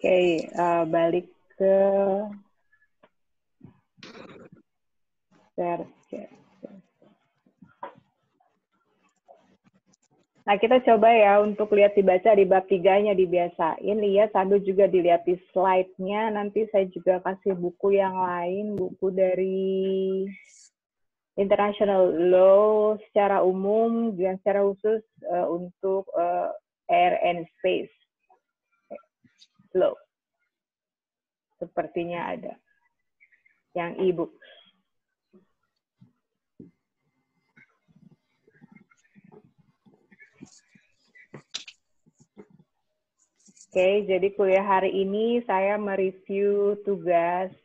Oke, balik ke share. Nah, kita coba ya untuk lihat dibaca di bab 3-nya dibiasain. Lihat sambil juga dilihat di slide-nya. Nanti saya juga kasih buku yang lain, buku dari International Law secara umum dan secara khusus untuk Air and Space Law. Sepertinya ada yang e-book. Oke, jadi kuliah hari ini saya mereview tugas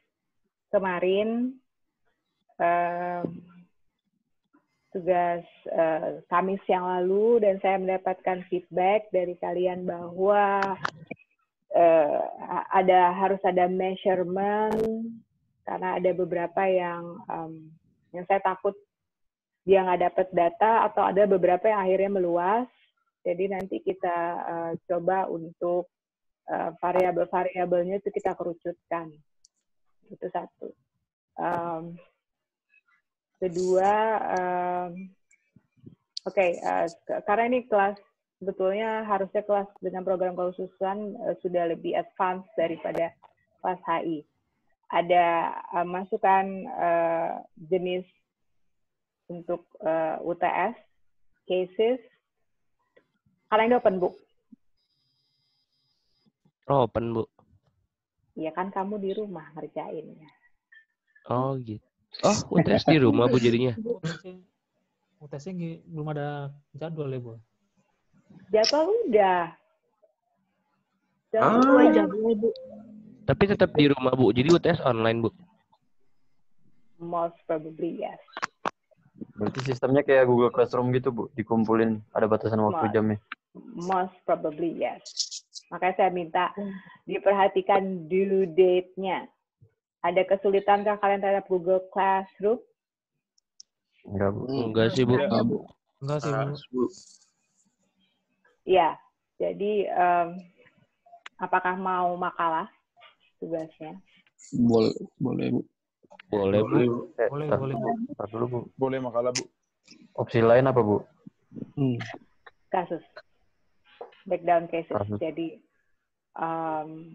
kemarin, tugas Kamis yang lalu, dan saya mendapatkan feedback dari kalian bahwa harus ada measurement, karena ada beberapa yang saya takut dia nggak dapat data, atau ada beberapa yang akhirnya meluas. Jadi nanti kita coba untuk variabel-variabelnya itu kita kerucutkan. Itu satu. Kedua, karena ini kelas, sebetulnya harusnya kelas dengan program kekhususan sudah lebih advance daripada kelas HI. Ada masukan jenis untuk UTS, cases, karena ini open book. Oh, open, Bu. Iya kan kamu di rumah ngerjainnya. Oh, gitu. Oh, UTS di rumah, Bu, jadinya. UTS-nya belum ada jadwal ya, Bu? Jadwal udah. Jadwal, Bu. Tapi tetap di rumah, Bu. Jadi UTS online, Bu. Most probably yes. Berarti sistemnya kayak Google Classroom gitu, Bu? Dikumpulin, ada batasan waktu jamnya? Most probably yes. Makanya saya minta diperhatikan due date-nya. Ada kesulitan kah kalian terhadap Google Classroom? Enggak, Bu. Enggak sih, Bu. Ada, Bu. Enggak sih, Bu. Iya. Jadi apakah mau makalah tugasnya? Boleh, Bu. Boleh, Bu. Boleh, Tar boleh, Bu. dulu, tar dulu, Bu. Boleh makalah, Bu. Opsi lain apa, Bu? Kasus. Breakdown cases. Kasus. Jadi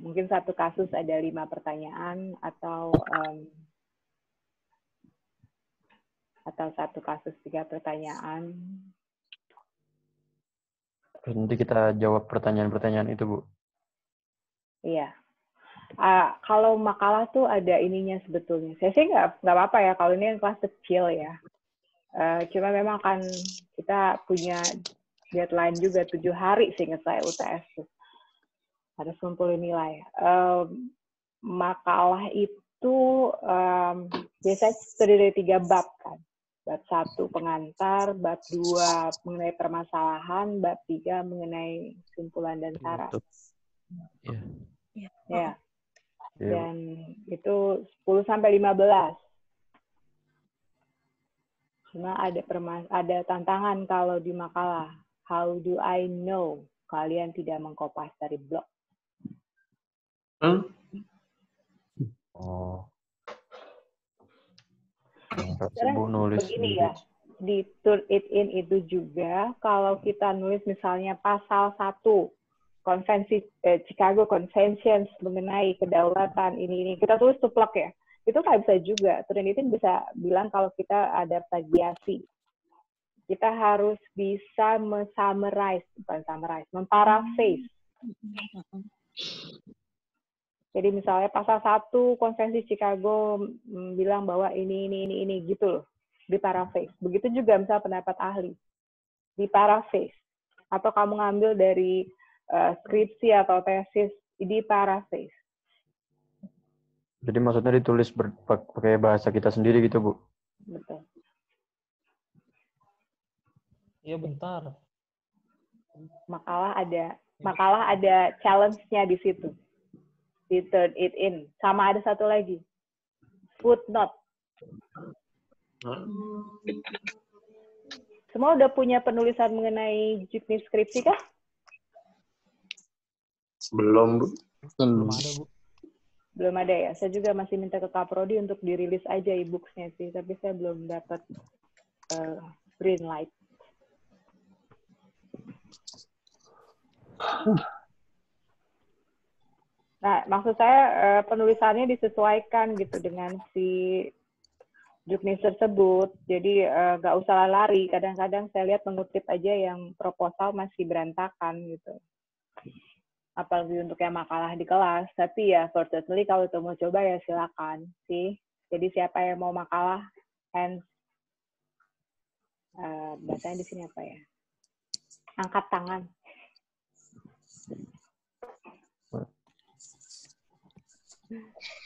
mungkin satu kasus ada 5 pertanyaan atau satu kasus 3 pertanyaan. Terus nanti kita jawab pertanyaan-pertanyaan itu, Bu. Iya. Kalau makalah tuh ada ininya sebetulnya. Saya sih nggak apa-apa ya kalau ini yang kelas kecil ya. Cuma memang kan kita punya deadline juga 7 hari seingat saya UTS tuh. Harus kumpulin nilai. Makalah itu biasanya terdiri dari 3 bab kan. Bab 1 pengantar, bab 2 mengenai permasalahan, bab 3 mengenai kesimpulan dan saran. Ya. Dan itu 10 sampai 15. Cuma ada tantangan kalau di makalah. How do I know kalian tidak mengkopas dari blog? Oh. Sekarang begini ya, di turn it in itu juga, kalau kita nulis misalnya pasal 1, konvensi Chicago Conventions mengenai kedaulatan ini, kita tulis tuplek ya, itu nggak bisa juga. Turn it in bisa bilang kalau kita ada plagiasi. Kita harus bisa memparaphrase. Jadi misalnya pasal 1 konvensi Chicago bilang bahwa ini gitu loh, diparaphrase. Begitu juga misalnya pendapat ahli, diparaphrase. Atau kamu ngambil dari skripsi atau tesis, diparaphrase. Jadi maksudnya ditulis pakai bahasa kita sendiri gitu, Bu? Betul. Iya, bentar. Makalah ada challenge-nya di situ. Di turn it in. Sama ada satu lagi. Footnote. Semua udah punya penulisan mengenai juknis skripsi kah? Belum, Bu. Belum ada, Bu. Belum ada ya. Saya juga masih minta ke Kaprodi untuk dirilis aja e-books-nya sih, tapi saya belum dapat green light. Nah, maksud saya penulisannya disesuaikan gitu dengan si juknis tersebut. Jadi nggak usah lari. Kadang-kadang saya lihat mengutip aja yang proposal masih berantakan gitu. Apalagi untuk yang makalah di kelas. Tapi ya, fortunately kalau itu mau coba ya silakan sih. Jadi siapa yang mau makalah, hands, bahasanya di sini apa ya? Angkat tangan.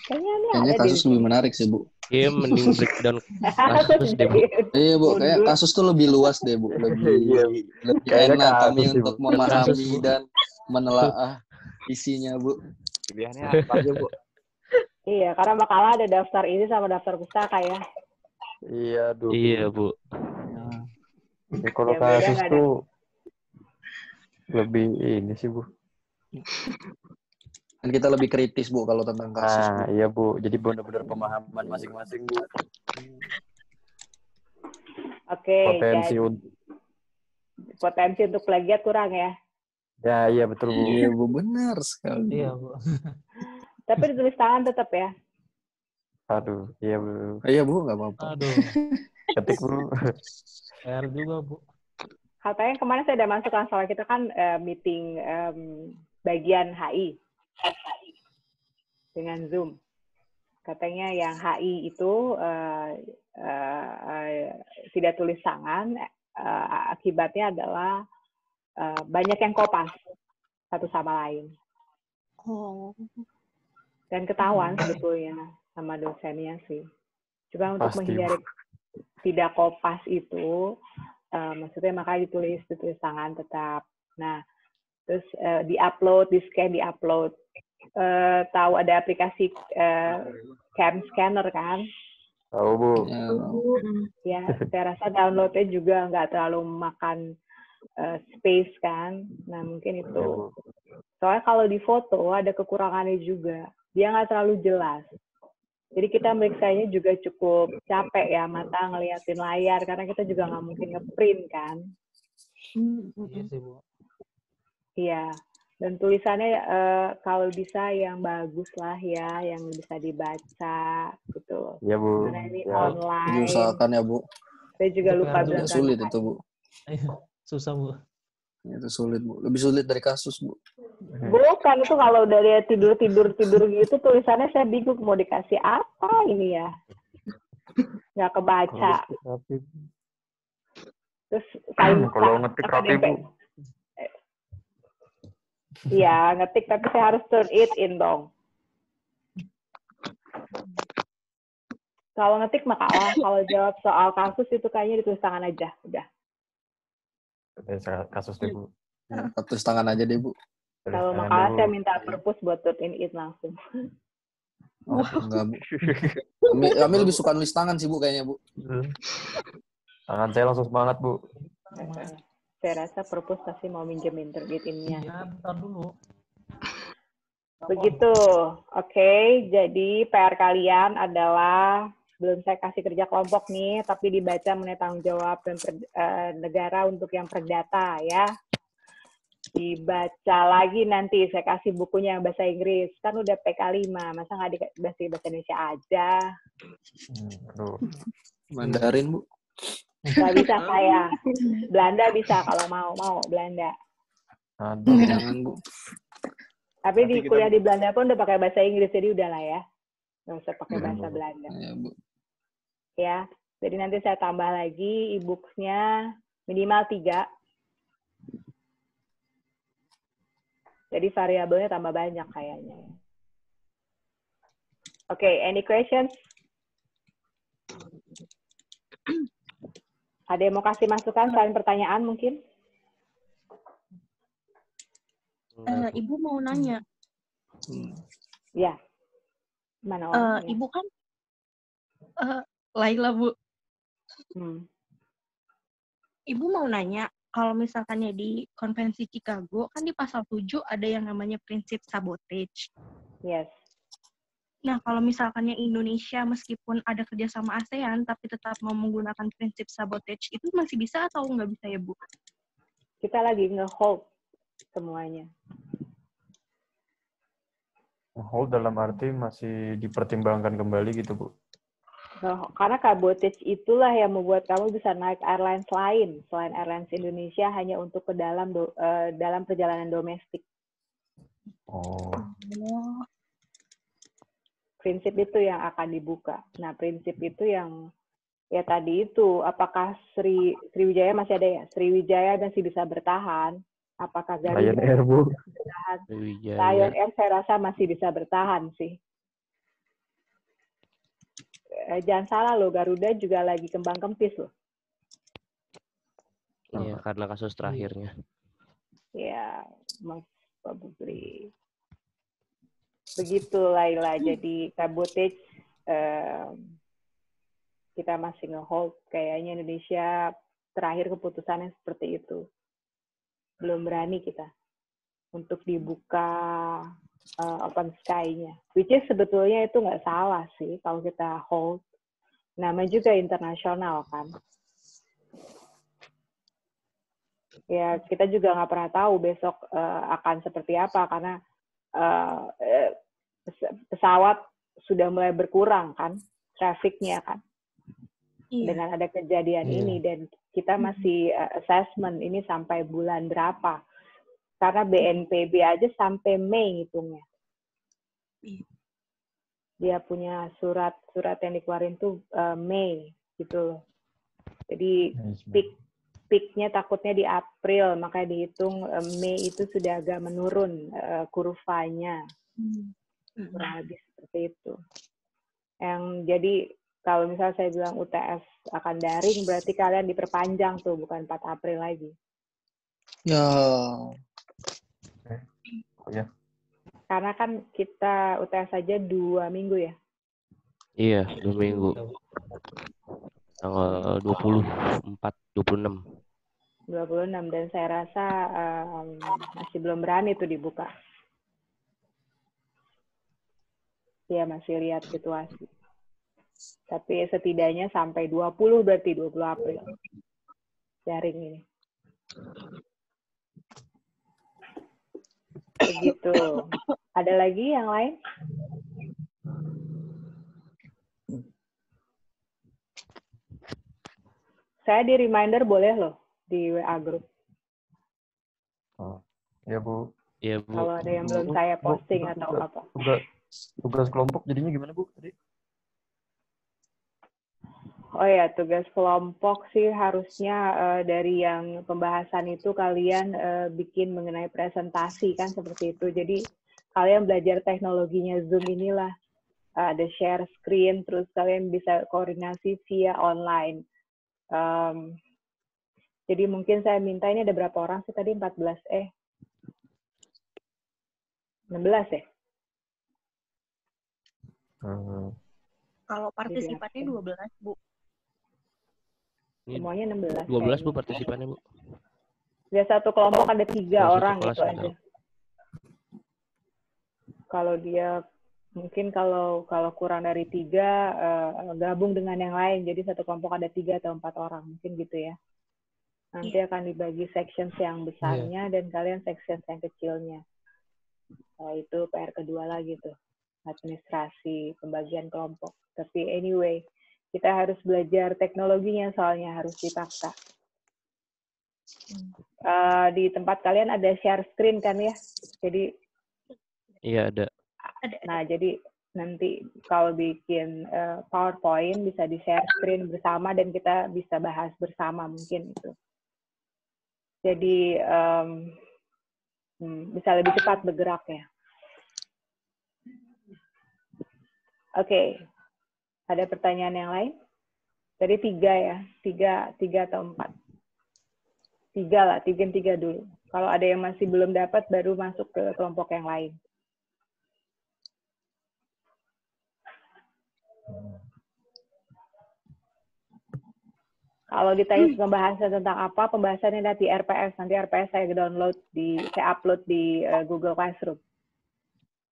Kayaknya kasus lebih menarik sih, Bu. Iya, mending breakdown kasus deh, Bu. Iya, Bu. Kayak kasus tuh lebih luas deh, Bu. Lebih enak kami untuk memahami dan menelaah isinya, Bu. Pilihannya apa aja, Bu? Iya, karena makalah ada daftar ini sama daftar pustaka ya. Iya, Bu. Iya, Bu. Ya, kalau kasus tuh lebih ini sih, Bu. Dan kita lebih kritis, Bu, kalau tentang kasus. Nah, iya, Bu. Jadi benar-benar pemahaman masing-masing, Bu. Oke, potensi untuk plagiat kurang ya. Ya, iya betul, Bu. Iya, Bu, benar sekali. Iya, Bu. Tapi ditulis tangan tetap ya. Aduh, iya, Bu. Iya, Bu, nggak apa-apa. Aduh, Ketik, Bu. PR juga, Bu. Katanya kemarin saya ada masukkan soal kita kan meeting bagian HI dengan Zoom. Katanya yang HI itu tidak tulis tangan, akibatnya adalah banyak yang kopas satu sama lain. Dan ketahuan sebetulnya sama dosennya sih. Cuma untuk menghindari tidak kopas itu, maksudnya makanya ditulis tangan tetap. Nah, terus di-upload, di-scan, di-upload. Tahu ada aplikasi cam scanner kan. Tahu Bu. Ya, saya rasa downloadnya juga nggak terlalu makan space kan. Nah, mungkin itu. Soalnya kalau di foto ada kekurangannya juga. Dia nggak terlalu jelas. Jadi kita meriksanya juga cukup capek ya, mata ngeliatin layar. Karena kita juga nggak mungkin ngeprint kan. Iya sih, Bu. Iya. Dan tulisannya kalau bisa yang bagus lah ya, yang bisa dibaca gitu. Iya Bu. Karena ini Ya. online. Diusahakan ya Bu. Saya juga Itu lupa PR bilang Tidak sulit itu Bu. Susah, Bu. Itu sulit Bu. Lebih sulit dari kasus Bu. Bukan, itu kalau udah dia tidur gitu tulisannya saya bingung mau dikasih apa ini ya. Nggak kebaca. Terus Kalau ngetik rapi Bu. Iya, ngetik tapi saya harus turn it in dong. Kalau ngetik mah kalah, kalau jawab soal kasus itu kayaknya ditulis tangan aja, udah. Kasus deh Bu. Tulis tangan aja deh Bu. Kalau makalah saya minta perpus buat turn it langsung. Oh, enggak Bu. Kami lebih suka nulis tangan sih Bu kayaknya Bu. Tangan saya langsung semangat Bu. Saya rasa perpus pasti mau minjemin turn it in-nya. Iya, bentar dulu. Begitu. Oke, jadi PR kalian adalah belum saya kasih kerja kelompok nih, tapi dibaca mengenai tanggung jawab dan negara untuk yang perdata ya. Dibaca lagi nanti, saya kasih bukunya yang bahasa Inggris. Kan udah PK5, masa nggak dikasih bahasa Indonesia aja? Aduh. Mandarin Bu. Nggak bisa saya. Belanda bisa kalau mau Belanda. Aduh. Jangan Bu. Tapi di kuliah di Belanda pun udah pakai bahasa Inggris, jadi udahlah ya. Nggak usah pakai bahasa Belanda. Ya Bu. Ya, jadi nanti saya tambah lagi e-books-nya minimal 3. Jadi variabelnya tambah banyak kayaknya. Oke, any questions? Ada yang mau kasih masukan selain pertanyaan mungkin? Ibu mau nanya. Ya. Mana orangnya? Ibu kan Laila, Bu. Ibu mau nanya, kalau misalkannya di Konvensi Chicago, kan di pasal 7 ada yang namanya prinsip sabotage. Yes. Nah, kalau misalkannya Indonesia meskipun ada kerjasama ASEAN, tapi tetap mau menggunakan prinsip sabotage, itu masih bisa atau nggak bisa ya, Bu? Kita lagi nge-hold semuanya. Hold dalam arti masih dipertimbangkan kembali gitu Bu. Nah, karena sabotage itulah yang membuat kamu bisa naik airlines lain selain airlines Indonesia hanya untuk ke dalam dalam perjalanan domestik. Oh. Prinsip itu yang akan dibuka. Nah, prinsip itu yang ya tadi itu, apakah Sriwijaya masih ada ya? Sriwijaya masih bisa bertahan? Apakah Garuda Lion Air Bu. bertahan? Sriwijaya. Lion Air saya rasa masih bisa bertahan sih. Jangan salah loh, Garuda juga lagi kembang kempis loh. Iya, karena kasus terakhirnya. Ya, most probably. Begitu Laila, jadi sabotage kita masih nge-hold. Kayaknya Indonesia terakhir keputusannya seperti itu. Belum berani kita untuk dibuka open sky-nya. Which is sebetulnya itu nggak salah sih kalau kita hold. Namanya juga internasional kan. Ya kita juga nggak pernah tahu besok akan seperti apa karena pesawat sudah mulai berkurang kan, trafficnya kan. Dengan ada kejadian ini dan kita masih assessment ini sampai bulan berapa. Karena BNPB aja sampai Mei hitungnya. Dia punya surat yang dikeluarin tuh Mei gitu loh. Jadi peak-nya takutnya di April, makanya dihitung Mei itu sudah agak menurun kurvanya. Kurang lebih seperti itu. Yang jadi kalau misalnya saya bilang UTS akan daring, berarti kalian diperpanjang tuh, bukan 4 April lagi. Ya. Ya. Karena kan kita UTS saja 2 minggu ya. Iya, 2 minggu. Tanggal 24, 26. 26 dan saya rasa masih belum berani tuh dibuka. Ya masih lihat situasi. Tapi setidaknya sampai 20 berarti 20 April. Daring ini. Begitu. Ada lagi yang lain? Saya di reminder boleh loh di WA group. Oh, ya Bu. Iya, Bu. Kalau ada yang belum saya posting atau apa. Tugas kelompok jadinya gimana Bu tadi? Oh ya, tugas kelompok sih harusnya dari yang pembahasan itu kalian bikin mengenai presentasi kan seperti itu. Jadi kalian belajar teknologinya Zoom inilah. Ada share screen, terus kalian bisa koordinasi via online. Jadi mungkin saya minta ini ada berapa orang sih tadi? 16 ya? Kalau partisipannya 12, Bu. Semuanya 16. 12 Bu partisipannya, Bu. Ya satu kelompok ada 3 orang kelas gitu aja. Kalau dia mungkin kalau kurang dari 3 gabung dengan yang lain, jadi satu kelompok ada 3 atau 4 orang mungkin gitu ya. Nanti akan dibagi sections yang besarnya dan kalian sections yang kecilnya. Itu PR kedua lagi tuh, administrasi pembagian kelompok. Tapi anyway, kita harus belajar teknologinya soalnya harus dipaksa. Di tempat kalian ada share screen kan ya? Jadi iya ada. Nah, jadi nanti kalau bikin PowerPoint bisa di-share screen bersama dan kita bisa bahas bersama mungkin itu. Jadi bisa lebih cepat bergerak ya. Oke. Ada pertanyaan yang lain? Tadi 3 ya? 3 atau 4? 3 lah, 3 dulu. Kalau ada yang masih belum dapat, baru masuk ke kelompok yang lain. Kalau ditanya pembahasan tentang apa, pembahasannya ada di RPS. Nanti RPS saya upload di Google Classroom.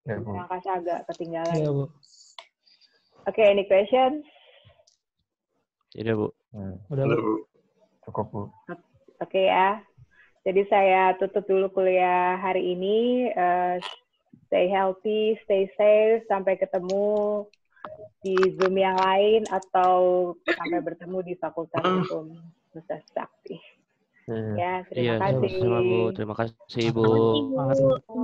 Ya, Bu. Yang kasih agak ketinggalan. Iya, Bu. Oke, any questions? Iya, Bu. Udah, Bu. Cukup, Bu. Oke ya. Jadi saya tutup dulu kuliah hari ini. Stay healthy, stay safe. Sampai ketemu di Zoom yang lain atau sampai bertemu di Fakultas Hukum Universitas Sakti. Ya, terima kasih. Iya, sama Bu. Terima kasih, Bu. Terima kasih, Bu.